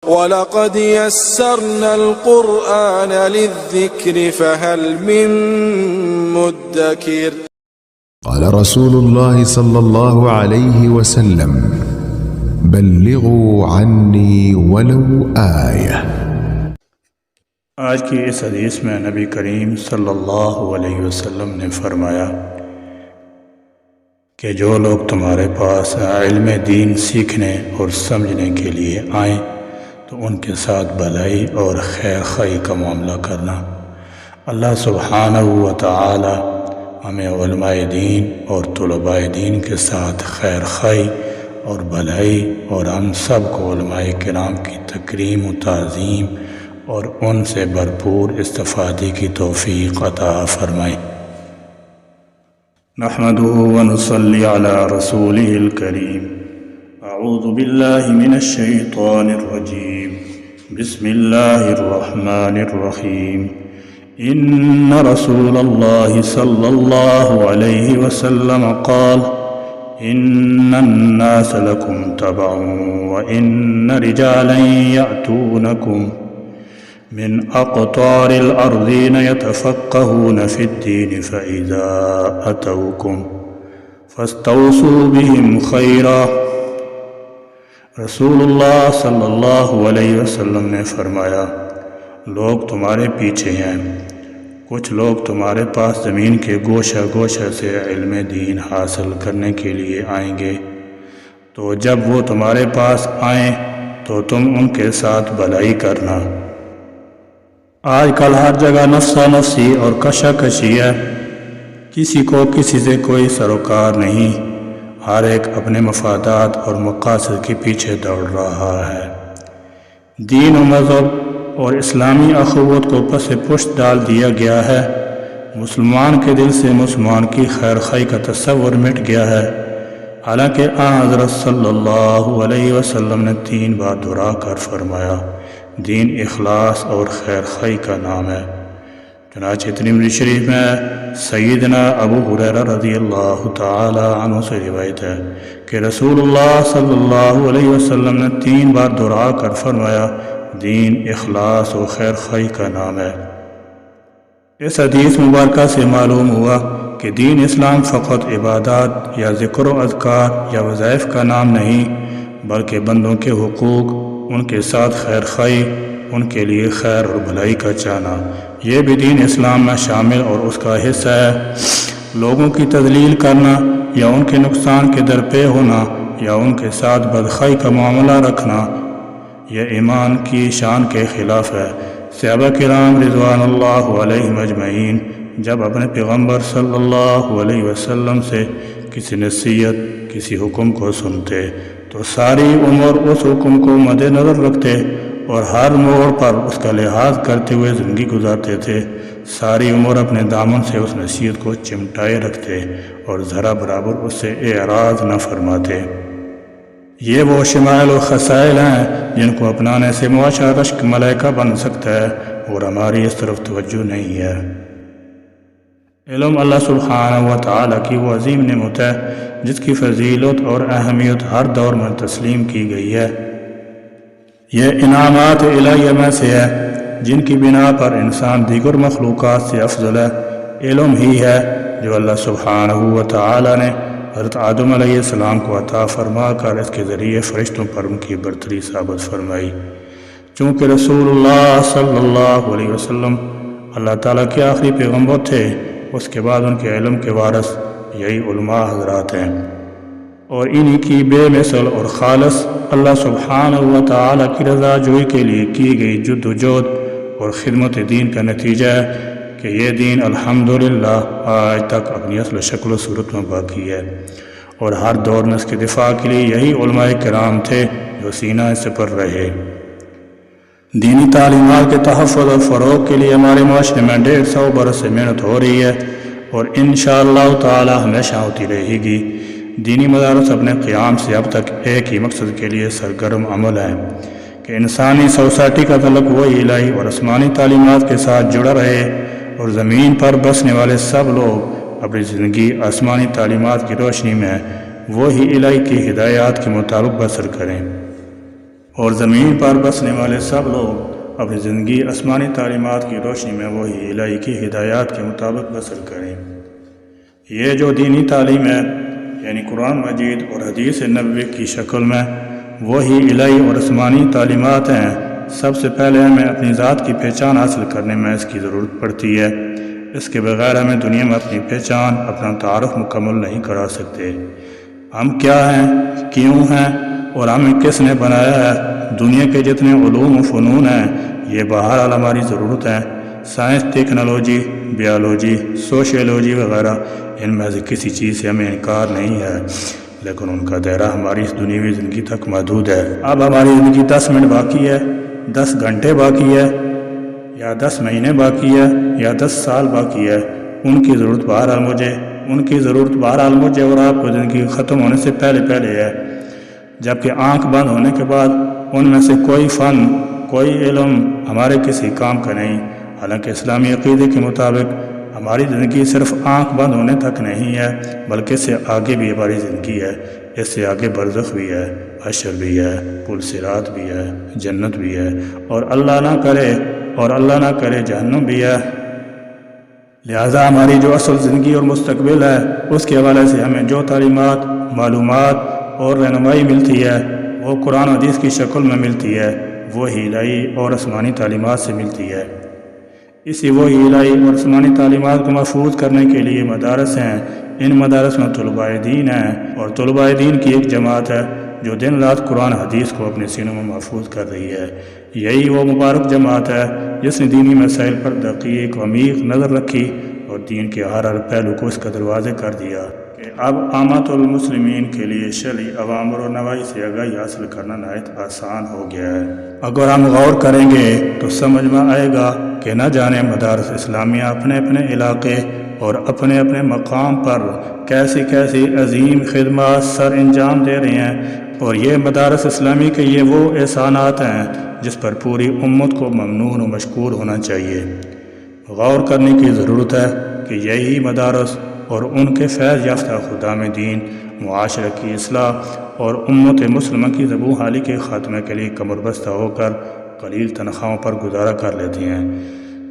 وَلَقَدْ يَسَّرْنَا الْقُرْآنَ لِلذِّكْرِ فَهَلْ مِن مُّدَّكِرٍ قال رسول الله صلى الله عليه وسلم بلغوا عني ولو آية۔ آج کی اس حدیث میں نبی کریم صلی اللہ علیہ وسلم نے فرمایا کہ جو لوگ تمہارے پاس علم دین سیکھنے اور سمجھنے کے لیے آئیں تو ان کے ساتھ بھلائی اور خیر خواہی کا معاملہ کرنا۔ اللہ سبحانہ و تعالی ہمیں علماء دین اور طلباء دین کے ساتھ خیر خواہی اور بھلائی اور ہم سب کو علماء کرام کی تکریم و تعظیم اور ان سے بھرپور استفادے کی توفیق عطا فرمائے۔ نحمده ونصلي على رسوله الكريم۔ اعوذ باللہ من الشیطان الرجیم، بسم اللہ الرحمن الرحیم۔ ان رسول اللہ صلی اللہ علیہ وسلم قال ان الناس لکم تبع وان رجالا یأتونکم من اقطار الارضین یتفقہون فی الدین فاذا اتوکم فاستوصوا بہم خیرا۔ رسول اللہ صلی اللہ علیہ وسلم نے فرمایا لوگ تمہارے پیچھے ہیں، کچھ لوگ تمہارے پاس زمین کے گوشہ گوشہ سے علم دین حاصل کرنے کے لیے آئیں گے، تو جب وہ تمہارے پاس آئیں تو تم ان کے ساتھ بھلائی کرنا۔ آج کل ہر جگہ نفسا نفسی اور کشا کشی ہے، کسی کو کسی سے کوئی سروکار نہیں، ہر ایک اپنے مفادات اور مقاصد کے پیچھے دوڑ رہا ہے۔ دین و مذہب اور اسلامی اخوت کو پس پشت ڈال دیا گیا ہے، مسلمان کے دل سے مسلمان کی خیر خواہی کا تصور مٹ گیا ہے، حالانکہ حضرت صلی اللہ علیہ وسلم نے 3 بار دہرا کر فرمایا دین اخلاص اور خیر خواہی کا نام ہے۔ چنانچہ ترمذی شریف میں سیدنا ابو ہریرہ رضی اللہ تعالی عنہ سے روایت ہے کہ رسول اللہ صلی اللہ علیہ وسلم نے 3 بار دہرا کر فرمایا دین اخلاص و خیر خواہی کا نام ہے۔ اس حدیث مبارکہ سے معلوم ہوا کہ دین اسلام فقط عبادات یا ذکر و اذکار یا وظائف کا نام نہیں، بلکہ بندوں کے حقوق، ان کے ساتھ خیر خواہی، ان کے لیے خیر اور بھلائی کا چاہنا، یہ بھی دین اسلام میں شامل اور اس کا حصہ ہے۔ لوگوں کی تذلیل کرنا یا ان کے نقصان کے درپے ہونا یا ان کے ساتھ بدخواہی کا معاملہ رکھنا یہ ایمان کی شان کے خلاف ہے۔ صحابہ کرام رضوان اللہ علیہم اجمعین جب اپنے پیغمبر صلی اللہ علیہ وسلم سے کسی نصیحت، کسی حکم کو سنتے تو ساری عمر اس حکم کو مد نظر رکھتے اور ہر موڑ پر اس کا لحاظ کرتے ہوئے زندگی گزارتے تھے، ساری عمر اپنے دامن سے اس نصیحت کو چمٹائے رکھتے اور ذرا برابر اس سے اعراض نہ فرماتے۔ یہ وہ شمائل و خصائل ہیں جن کو اپنانے سے معاشرہ رشک ملائکہ بن سکتا ہے، اور ہماری اس طرف توجہ نہیں ہے۔ علم اللہ سبحانہ و تعالیٰ کی وہ عظیم نعمت ہے جس کی فضیلت اور اہمیت ہر دور میں تسلیم کی گئی ہے۔ یہ انعامات الہیہ میں سے ہے جن کی بنا پر انسان دیگر مخلوقات سے افضل ہے۔ علم ہی ہے جو اللہ سبحانہ و تعالیٰ نے حضرت آدم علیہ السلام کو عطا فرما کر اس کے ذریعے فرشتوں پر ان کی برتری ثابت فرمائی۔ چونکہ رسول اللہ صلی اللہ علیہ وسلم اللہ تعالیٰ کے آخری پیغمبر تھے، اس کے بعد ان کے علم کے وارث یہی علماء حضرات ہیں، اور انہی کی بے مثل اور خالص اللہ سبحانہ و تعالیٰ کی رضا جوئی کے لیے کی گئی جد و جہد اور خدمت دین کا نتیجہ ہے کہ یہ دین الحمدللہ آج تک اپنی اصل شکل و صورت میں باقی ہے، اور ہر دور میں اس کے دفاع کے لیے یہی علماء کرام تھے جو سینہ اس پر رہے۔ دینی تعلیمات کے تحفظ اور فروغ کے لیے ہمارے معاشرے میں 150 برس سے محنت ہو رہی ہے اور انشاءاللہ تعالی ہمیشہ ہوتی رہے گی۔ دینی مدارس اپنے قیام سے اب تک ایک ہی مقصد کے لیے سرگرم عمل ہیں کہ انسانی سوسائٹی کا تعلق وہی الہی اور آسمانی تعلیمات کے ساتھ جڑا رہے اور زمین پر بسنے والے سب لوگ اپنی زندگی آسمانی تعلیمات کی روشنی میں وہی الہی کی ہدایات کے مطابق بسر کریں۔ اور زمین پر بسنے والے سب لوگ اپنی زندگی آسمانی تعلیمات کی روشنی میں وہی الہی کی ہدایات کے مطابق بسر کریں۔ یہ جو دینی تعلیم ہے یعنی قرآن مجید اور حدیث نبوی کی شکل میں وہی الہی اور آسمانی تعلیمات ہیں، سب سے پہلے ہمیں اپنی ذات کی پہچان حاصل کرنے میں اس کی ضرورت پڑتی ہے۔ اس کے بغیر ہمیں دنیا میں اپنی پہچان، اپنا تعارف مکمل نہیں کرا سکتے۔ ہم کیا ہیں، کیوں ہیں اور ہمیں کس نے بنایا ہے۔ دنیا کے جتنے علوم و فنون ہیں یہ بہرحال ہماری ضرورت ہے۔ سائنس، ٹیکنالوجی، بیالوجی، سوشیولوجی وغیرہ، ان میں سے کسی چیز سے ہمیں انکار نہیں ہے، لیکن ان کا دائرہ ہماری اس دنیاوی زندگی تک محدود ہے۔ اب ہماری زندگی 10 منٹ باقی ہے، 10 گھنٹے باقی ہے، یا 10 مہینے باقی ہے، یا 10 سال باقی ہے۔ ان کی ضرورت بہرحال مجھے اور آپ کو زندگی ختم ہونے سے پہلے ہے، جبکہ آنکھ بند ہونے کے بعد ان میں سے کوئی فن، کوئی علم ہمارے کسی کام کا نہیں۔ حالانکہ اسلامی عقیدے کے مطابق ہماری زندگی صرف آنکھ بند ہونے تک نہیں ہے، بلکہ اس سے آگے بھی ہماری زندگی ہے۔ اس سے آگے برزخ بھی ہے، حشر بھی ہے، پل صراط بھی ہے، جنت بھی ہے، اور اللہ نہ کرے جہنم بھی ہے۔ لہذا ہماری جو اصل زندگی اور مستقبل ہے اس کے حوالے سے ہمیں جو تعلیمات، معلومات اور رہنمائی ملتی ہے وہ قرآن و حدیث کی شکل میں ملتی ہے، وہی الہی اور آسمانی تعلیمات سے ملتی ہے۔ اسی وہی الہی اور آسمانی تعلیمات کو محفوظ کرنے کے لیے مدارس ہیں۔ ان مدارس میں طلباء دین ہیں، اور طلباء دین کی ایک جماعت ہے جو دن رات قرآن حدیث کو اپنے سینوں میں محفوظ کر رہی ہے۔ یہی وہ مبارک جماعت ہے جس نے دینی مسائل پر دقیق و عمیق نظر رکھی اور دین کے ہر پہلو کو اس کا دروازے کر دیا کہ اب عامت المسلمین کے لیے شرعی اوامر و نواہی سے آگاہی حاصل کرنا نہایت آسان ہو گیا ہے۔ اگر ہم غور کریں گے تو سمجھ میں آئے گا کہ نہ جانے مدارس اسلامیہ اپنے اپنے علاقے اور اپنے اپنے مقام پر کیسی عظیم خدمات سر انجام دے رہے ہیں، اور یہ مدارس اسلامی کے یہ وہ احسانات ہیں جس پر پوری امت کو ممنون و مشکور ہونا چاہیے۔ غور کرنے کی ضرورت ہے کہ یہی مدارس اور ان کے فیض یافتہ خدام دین معاشرے کی اصلاح اور امت مسلمہ کی زبوں حالی کے خاتمے کے لیے کمر بستہ ہو کر قلیل تنخواہوں پر گزارا کر لیتی ہیں،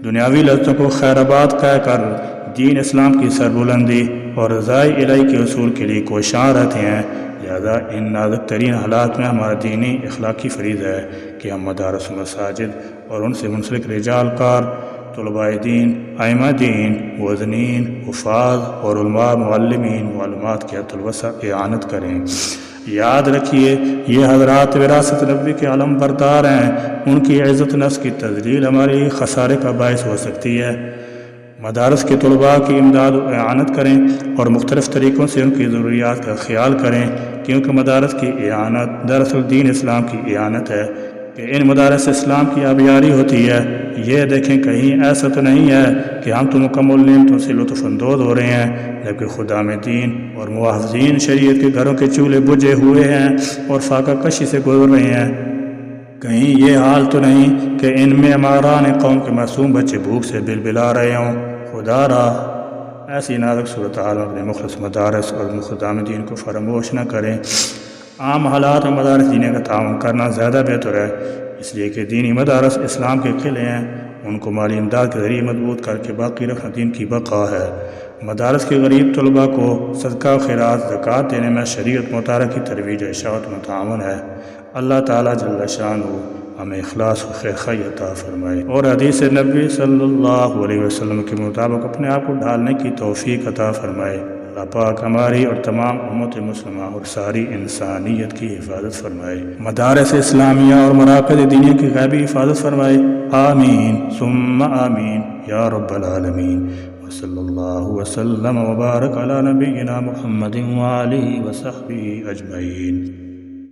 دنیاوی لذتوں کو خیر آباد کہہ کر دین اسلام کی سربلندی اور رضائے الہی کے اصول کے لیے کوشاں رہتے ہیں۔ لہذا ان نازک ترین حالات میں ہمارا دینی اخلاقی فریضہ ہے کہ ہم مدارس و مساجد اور ان سے منسلک رجال کار، طلباء دین، ائمہ دین، مؤذنین، حفاظ اور علماء، معلمین، معلومات کے حت الوسع اعانت کریں۔ یاد رکھیے یہ حضرات وراثت نبوی کے علم بردار ہیں، ان کی عزت نفس کی تذلیل ہماری خسارے کا باعث ہو سکتی ہے۔ مدارس کے طلباء کی امداد و اعانت کریں اور مختلف طریقوں سے ان کی ضروریات کا خیال کریں، کیونکہ مدارس کی اعانت دراصل دین اسلام کی اعانت ہے کہ ان مدارس اسلام کی آبیاری ہوتی ہے۔ یہ دیکھیں کہیں ایسا تو نہیں ہے کہ ہم تو مکمل نعمتوں سے لطف اندوز ہو رہے ہیں، جبکہ خدام دین اور محافظین شریعت کے گھروں کے چولہے بجھے ہوئے ہیں اور فاقہ کشی سے گزر رہے ہیں۔ کہیں یہ حال تو نہیں کہ ان میں معماران قوم کے معصوم بچے بھوک سے بلبلا رہے ہوں۔ خدا را ایسی نازک صورتحال میں اپنے مخلص مدارس اور خدام دین کو فراموش نہ کریں۔ عام حالات میں مدارس دینی کا تعاون کرنا زیادہ بہتر ہے، اس لیے کہ دینی مدارس اسلام کے قلعے ہیں، ان کو مالی امداد کے ذریعے مضبوط کر کے باقی رکھنا دین کی بقا ہے۔ مدارس کے غریب طلباء کو صدقہ خیرات زکوٰۃ دینے میں شریعت مطالعہ کی ترویج و اشاعت میں تعاون ہے۔ اللہ تعالیٰ جل شانہ ہمیں اخلاص و خیر خواہی عطا فرمائے اور حدیث نبی صلی اللہ علیہ وسلم کے مطابق اپنے آپ کو ڈھالنے کی توفیق عطا فرمائے۔ اللہ پاک ہماری اور تمام امت مسلمہ اور ساری انسانیت کی حفاظت فرمائے۔ مدارس اسلامیہ اور مراکز دینی کی غیبی حفاظت فرمائے۔ آمین ثم آمین یا رب العالمین۔ وصلی اللہ وسلم وبارک علی نبینا محمد وآلہ وصحبہ اجمعین۔